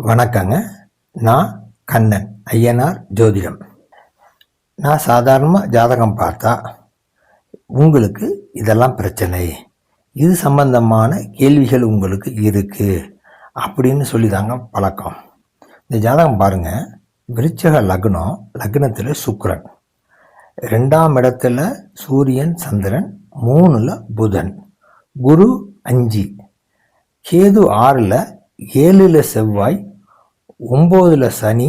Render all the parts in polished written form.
வணக்கங்க. நான் கண்ணன், ஐயனார் ஜோதிடம். நான் சாதாரணமாக ஜாதகம் பார்த்தா உங்களுக்கு இதெல்லாம் பிரச்சனை, இது சம்பந்தமான கேள்விகள் உங்களுக்கு இருக்குது அப்படின்னு சொல்லி தாங்க பழக்கம். இந்த ஜாதகம் பாருங்கள். விருச்சிக லக்னம், லக்னத்தில் சுக்கிரன், 2ஆம் இடத்துல சூரியன் சந்திரன், 3ல் புதன், குரு 5, கேது 6ல், 7ல் செவ்வாய், 9ல் சனி,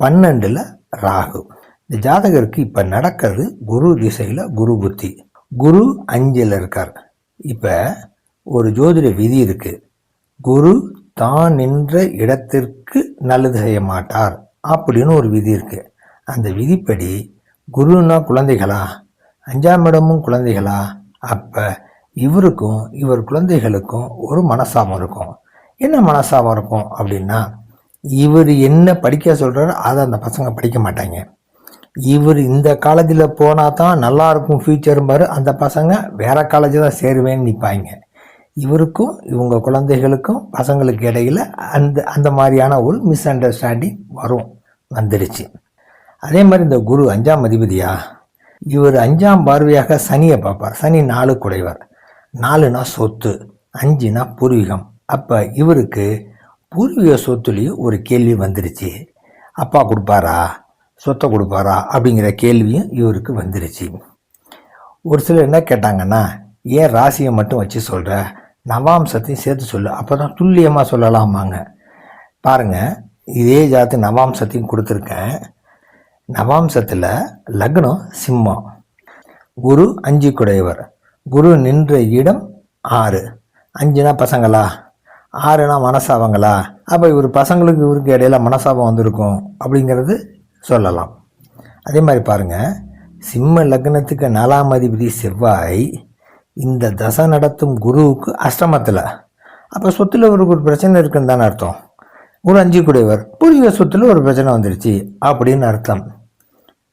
12ல் ராகு. இந்த ஜாதகருக்கு இப்போ நடக்கிறது குரு திசையில் குரு புத்தி. குரு 5ல் இருக்கார். இப்போ ஒரு ஜோதிட விதி இருக்கு. குரு தான் நின்ற இடத்திற்கு நல்லது செய்ய மாட்டார் அப்படின்னு ஒரு விதி இருக்கு. அந்த விதிப்படி குருன்னா குழந்தைகளா, 5ஆம் இடமும் குழந்தைகளா, அப்போ இவருக்கும் இவர் குழந்தைகளுக்கும் ஒரு மனசாபம் இருக்கும். என்ன மனசாபம் இருக்கும் அப்படின்னா, இவர் என்ன படிக்க சொல்கிறாரோ அதை அந்த பசங்க படிக்க மாட்டாங்க. இவர் இந்த காலேஜில் போனால் தான் நல்லாயிருக்கும் ஃப்யூச்சரும்பாரு, அந்த பசங்க வேறு காலேஜ் தான் சேருவேன்னு நிற்பாங்க. இவருக்கும் இவங்க குழந்தைகளுக்கும் பசங்களுக்கு இடையில் அந்த மாதிரியான ஒரு மிஸ் அண்டர்ஸ்டாண்டிங் வந்துடுச்சு. அதே மாதிரி இந்த குரு 5ஆம் அதிபதியா, இவர் 5ஆம் பார்வையாக சனியை பார்ப்பார். சனி 4 குடைவர். 4னா சொத்து, 5னா பூர்வீகம். அப்போ இவருக்கு பூர்வீக சொத்துலேயும் ஒரு கேள்வி வந்துருச்சு. அப்பா கொடுப்பாரா, சொத்தை கொடுப்பாரா அப்படிங்கிற கேள்வியும் இவருக்கு வந்துருச்சு. ஒரு சிலர் என்ன கேட்டாங்கன்னா, ஏன் ராசியை மட்டும் வச்சு சொல்கிற, நவாம்சத்தையும் சேர்த்து சொல்லு, அப்போ தான் துல்லியமாக சொல்லலாமாங்க. பாருங்கள், இதே ஜாதத்து நவாம்சத்தையும் கொடுத்துருக்கேன். நவாம்சத்தில் லக்னம் சிம்மம், குரு 5 குடையவர், குரு நின்ற இடம் 6, 5னா பசங்களா, 6னா மனசாபங்களா, அப்போ இவர் பசங்களுக்கு இவருக்கு இடையில மனசாபம் வந்திருக்கும் அப்படிங்கிறது சொல்லலாம். அதே மாதிரி பாருங்கள், சிம்ம லக்னத்துக்கு 4ஆம் அதிபதி செவ்வாய் இந்த தசை நடத்தும் குருவுக்கு அஷ்டமத்தில். அப்போ சொத்தில் இவருக்கு ஒரு பிரச்சனை இருக்குன்னு தானே அர்த்தம். ஒரு 5 குடையவர், பூர்வீக சொத்தில் ஒரு பிரச்சனை வந்துருச்சு அப்படின்னு அர்த்தம்.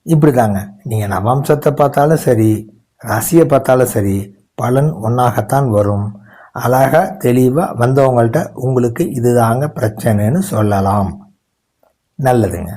இப்படி தாங்க, நீங்கள் நவாம்சத்தை பார்த்தாலும் சரி, ராசியை பார்த்தாலும் சரி, பலன் ஒன்றாகத்தான் வரும். அழகாக தெளிவாக வந்தவங்கள்ட்ட உங்களுக்கு இதுதாங்க பிரச்சனைன்னு சொல்லலாம். நல்லதுங்க.